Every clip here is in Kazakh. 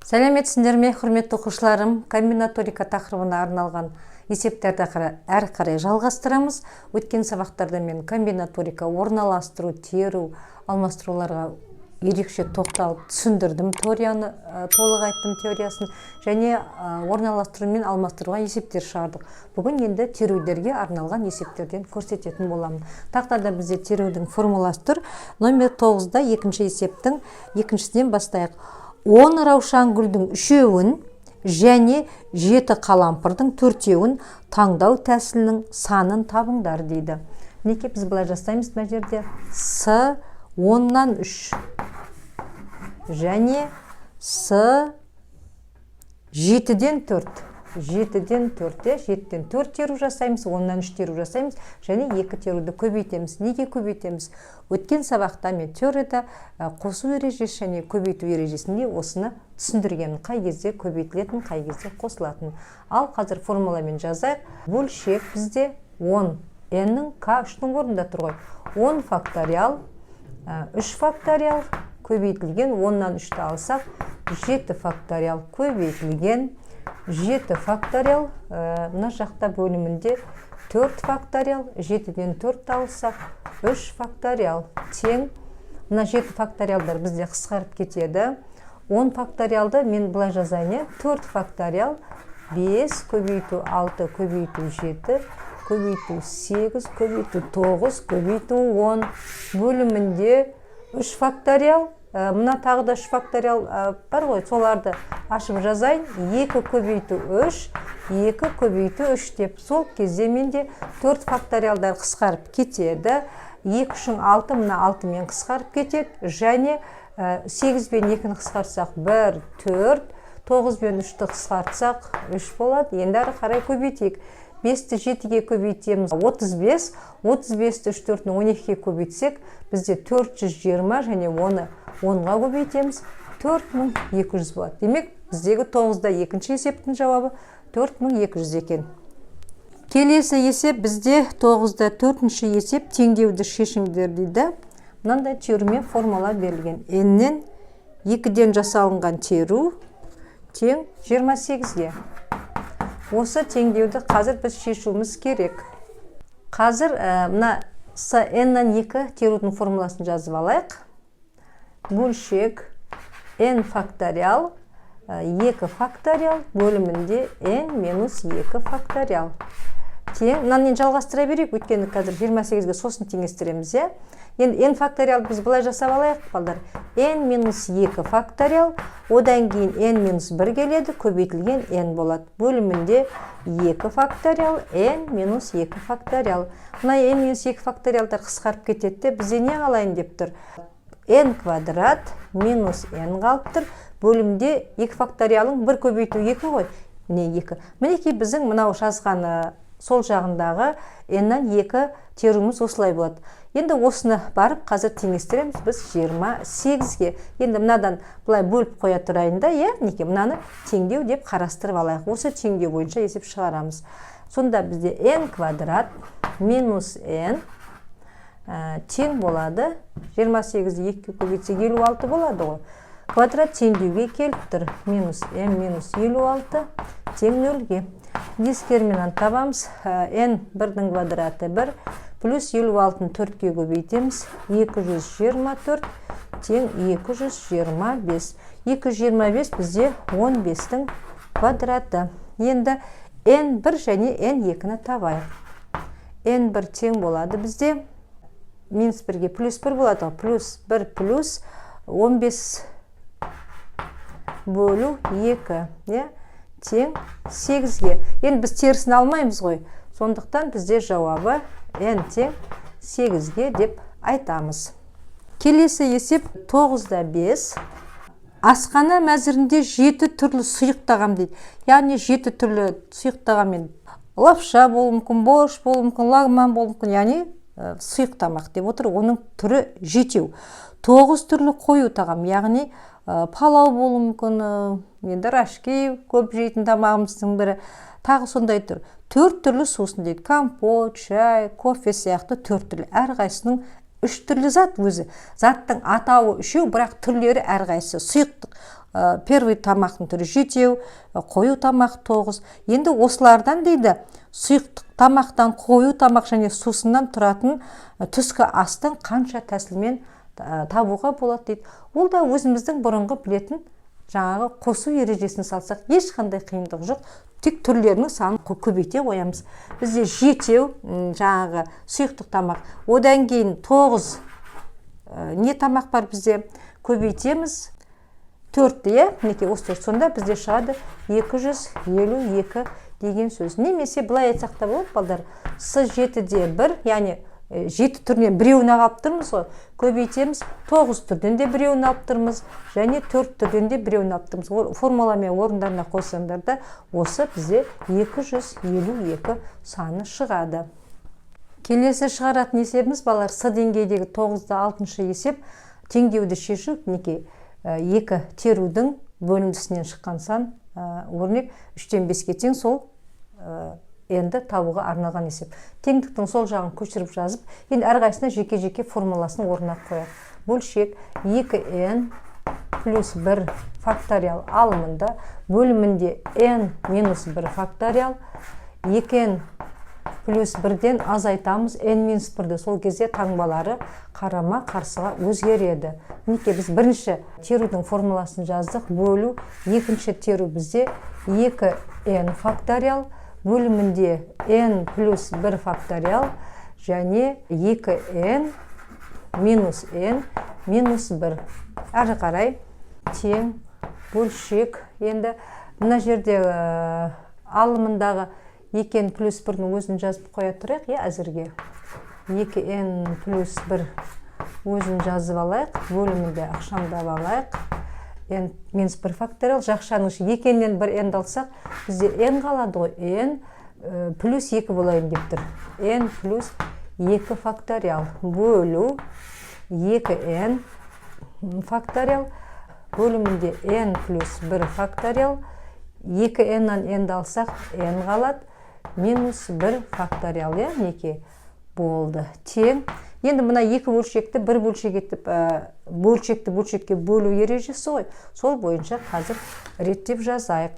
Сәлеметсіңдер ме, құрметті оқушыларым? Комбинаторика тақырыбына арналған есептерді әрі қарай жалғастырамыз. Өткен сабақтарда мен комбинаторика, орналастыру, теру, алмастыруларға ерекше тоқталып түсіндірдім, теорияны толық айттым теориясын, және орналастыру мен алмастыруға есептер шығардық. Бүгін енді терулерге арналған есептерден көрсететін боламын. Тақтада бізде терудің формуласы тұр. Номер 9-да екінші есептің екіншісінен бастайық. 10 раушан гүлдің 3-еуін және 7 қалампырдың 4-еуін таңдау тәсілінің санын табыңдар дейді. Неке біз былай жасаймыз мына жерде? С 10-нан 3 және С 7-ден 4. 7-ден 4 теру жасаймыз, 10-нан 3 теру жасаймыз, және 2 теруді көбейтеміз. Неге көбейтеміз? Өткен сабақта мен теорияда қосу ережесі және көбейту ережесінде осыны түсіндіргенмін. Қай кезде көбейтілетін, қай кезде қосылатын. Ал қазір формуламен жазайық. Бөлшек бізде 10. N-нің К3-нің орнында тұр ғой. 10 факториал, 3 факториал көбейтілген, 10-нан 3-ті алсақ, 7 факториал көбейтілген, 7 факториал, мына жақта бөлімінде 4 факториал, 7-ден 4 алсақ, 3 факториал тең. Мына 7 факториалдар бізде қысқарып кетеді. 10 факториалды мен былай жазайын. 4 факториал, 5 көбейту 6 көбейту 7 көбейту 8 көбейту 9 көбейту 10 бөлімінде 3 факториал. Мына тағы да 3 факториал бар ғой, соларды ашып жазайын. 2 көбейту 3, 2 көбейту 3 деп. Сол кезде менде 4 факториалдар қысқарып кетеді. 2 үшін 6, мына 6 мен қысқарып кетеді. Және 8 бен 2-ні қысқартсақ 1, 4, 9 бен 3-ті қысқартсақ 3 болады. Енді әрі қарай көбейтейік. 5-ті 7-ге көбейтеміз 35, 35-ті 3-4-ні 12-ге көбейтсек, бізде 420 және оны 10-ға көбейтеміз, 4200 болады. Демек, біздегі 9-да екінші есептің жауабы 4200 екен. Келесі есеп бізде 9-да 4-ші есеп теңдеуді шешіңдер дейді. Мынандай теореме формула берілген. N-нен 2-ден жасалынған теру тең 28-ге. Осы теңдеуді қазір біз шешуіміз керек. Қазір мына N-нан 2 терудің формуласын жазып алайық. Бөлшек n факториал 2 факториал бөлімінде n минус 2 факториал. Тең, мынаны жалғастыра берейік, өйткені қазір 28-ге сосын теңестіреміз. Енді n факториал біз былай жасап алайық, балдар. n минус 2 факториал, одан кейін n минус 1 келеді, көбейтілген n болады. Бөлімінде 2 факториал, n минус 2 факториал. Мына n минус 2 факториалдар қысқарып кетеді, бізде не қалайын деп тұр? n квадрат минус n қалып тұр. Бөлімде 2 факториалың 1 көбейту 2 ғой. Міне 2. Мінекей біздің мынау жазғаны сол жағындағы n-нан 2 теруіміз осылай болады. Енді осыны барып қазір теңестіреміз біз 28-ге. Енді мынадан бұлай бөліп қоя тұрайын да, неке мынаны теңдеу деп қарастырып алайық. Осы теңдеу бойынша есеп шығарамыз. Сонда бізде n квадрат минус n тең болады. 28-ді 2-ге көбейтсек 56 болады ғой. Квадрат теңдеуге келіп тұр. Минус n минус 56 тең 0-ге. Дискерминант табамыз. n 1-дің квадраты 1, плюс 56-ны 4-ге көбейтеміз. 224 тең 225. 225 бізде 15-дің квадраты. Енді n1 және n2-ні табайық. n1 тең болады бізде. Минус 1-ге плюс 1 болады. Плюс 1 плюс 15 бөлу 2. Тең 8-ге. Енді біз терісін алмаймыз ғой. Сондықтан бізде жауабы n тең 8-ге деп айтамыз. Келесі есеп 9-да 5. Асхана мәзірінде 7 түрлі сұйық тағам дейді. Яғни 7 түрлі сұйық тағаммен лапша болуы мүмкін, борщ болуы мүмкін, лагман болуы мүмкін, яғни сұйық тамақ деп отыр. Оның түрі 7. 9 түрлі қою тағам, яғни палау болуы мүмкін, енді рашки көп жейтін тамағымыздың бірі. Тағы сондай түр. 4 түрлі сусын дейді. Компот, шай, кофе сияқты 4 түрлі. Әрқайсының үш түрлі зат өзі. Заттың атауы үшеу, бірақ түрлері әрқайсысы. Сұйықтық первый тамақтың түрі 7, қою тамақ 9. Енді осылардан дейді, сұйықтық тамақтан, қою тамақ және сусыннан тұратын түскі астың қанша тәсілмен табуға болады дейді. Ол да өзіміздің бұрынғы білетін жаңағы қосу ережесін салсақ, ешқандай қиындық жоқ. Тек түрлерінің санын көбейте қоямыз. Бізде 7 жаңағы сұйықтық тамақ. Одан кейін 9 не тамақ бар бізде? Көбейтеміз. 4, мінекей осы 4. Сонда бізде шығады 252 деген сөз. Немесе былай айтсақ та болады, балдар. С7-де 1, яғни 7 түрінен біреуін алып тұрмыз ғой. Көбейтеміз, 9 түрден де біреуін алып тұрмыз, және 4 түрден де біреуін алып тұрмыз. Формуламен орындарына қойсаңдар да, осы бізде 252 саны шығады. Келесі шығаратын есебіміз, балар, С деңгейдегі 9-да 6-шы есеп, теңдеуді шешу, мінекей 2 терудің бөліндісінен шыққан сан, өрнек 3-тен 5-ге тең, сол енді табуға арналған есеп. Теңдіктің сол жағын көшіріп жазып, енді әрқайсысына жеке-жеке формуласын орнына қояйық. Бөлшек 2n плюс 1 факториал алымында, бөлімінде n минус 1 факториал, 2n плюс 1-ден азайтамыз, n минус 1-ді. Сол кезде таңбалары қарама қарсыға өзгереді. Мінекей біз бірінші терудің формуласын жаздық. Бөлу, екінші теру бізде 2n факториал, бөлімінде n плюс 1 факториал және 2n минус n минус 1. Әрі қарай тең бөлшек. Енді мына жерде алымындағы 2n плюс 1-ның өзін жазып қоя тұрайық, әзірге. 2n плюс 1 өзін жазып алайық, бөлімінде ақшамдап алайық. n минус 1 факториал, жақшаның 2-нен 1 n алсақ, бізде n қалады ғой, n плюс 2 болайын деп тұр. n плюс 2 факториал бөлу 2n факториал, бөлімінде n плюс 1 факториал, 2n-нан n-ді алсақ, n қалады, минус 1 факториал, неке болды. Тең. Енді мына екі бөлшекті бір бөлшек етіп, бөлшекті бөлшекке бөлу ережесі ғой. Сол бойынша қазір реттеп жазайық.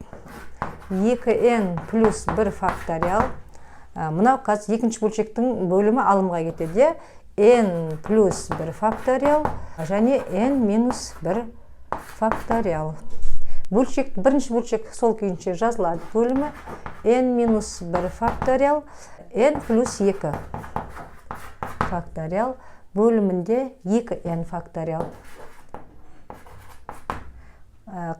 2n плюс 1 факториал. Мынау қазір екінші бөлшектің бөлімі алымға кетеді. n плюс 1 факториал және n минус 1 факториал. Бөлшек, бірінші бөлшек сол күйінше жазылады. Бөлімі n минус 1 факториал, n плюс 2 факториал, бөлімінде 2n факториал.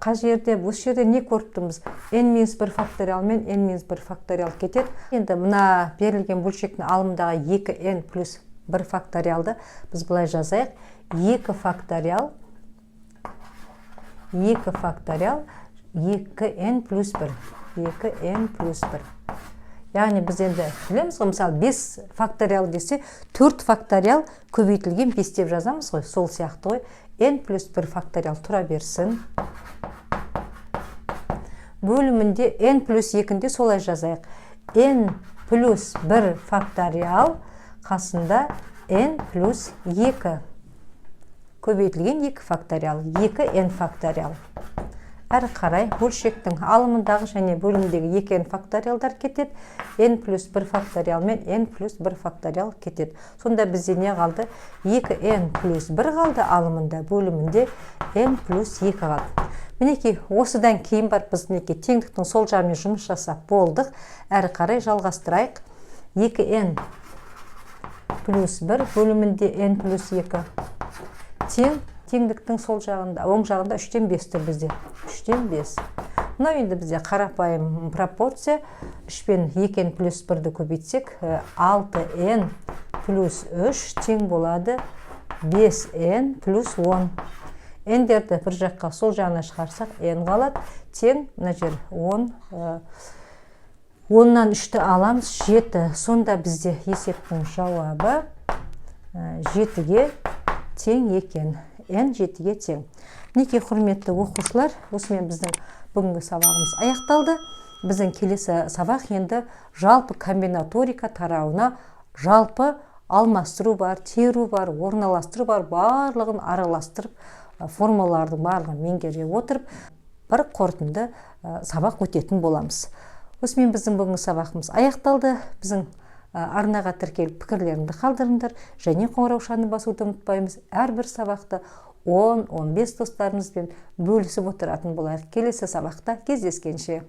Қай жерде, осы жерде не көріп тұрмыз? n минус 1 факториал мен n минус 1 факториал кетеді. Енді мына берілген бөлшектің алымындағы 2n плюс 1 факториалды біз былай жазайық. 2 факториал, 2n плюс 1. 2n плюс 1. Яғни біз енді білеміз ғой, мысалы 5 факториал десе, 4 факториал көбейтілген 5 деп жазамыз ғой, сол сияқты ғой. n плюс 1 факториал тұра берсін. Бөлімінде n плюс 2-де солай жазайық. n плюс 1 факториал қасында n плюс 2. Көбейтілген 2 факториал, 2n факториал. Әрі қарай бөлшектің алымындағы және бөлімдегі 2n факториалдар кетеді. n плюс 1 факториал мен n плюс 1 факториал кетеді. Сонда бізде не қалды? 2n плюс 1 қалды алымында, бөлімінде n плюс 2 қалды. Мінекей, осыдан кейін бар біз теңдіктің сол жағымен жұмыс жасап болдық. Әрі қарай жалғастырайық. 2n плюс 1 бөлімінде n плюс 2 тең. Теңдіктің сол жағында, оң жағында 3-тен 5 тұр бізде. 3-тен 5. Мынау енді бізде қарапайым пропорция. 3 пен 2n плюс 1-ді көбейтсек, 6n плюс 3 тең болады 5n плюс 10. n-дерді бір жаққа сол жағына шығарсақ, n қалады. Тең, мына жер 10. 10-нан 3-ті аламыз, 7. Сонда бізде есептің жауабы 7-ге тең екен. n 7-ге тең. Мінекей, құрметті оқушылар, осымен біздің бүгінгі сабағымыз аяқталды. Біздің келесі сабақ енді жалпы комбинаторика тарауына жалпы алмастыру бар, теру бар, орналастыру бар, барлығын араластырып, формулалардың барлығын меңгере отырып, бір қорытынды сабақ өтетін боламыз. Осымен біздің бүгінгі сабағымыз аяқталды. Біздің арнаға тіркеліп пікірлеріңді қалдырыңдар, және қоңыраушаны басуды ұмытпаймыз. Әрбір сабақты 10-15 достарыңызбен бөлісіп отыратын болайық. Келесі сабақта кездескенше.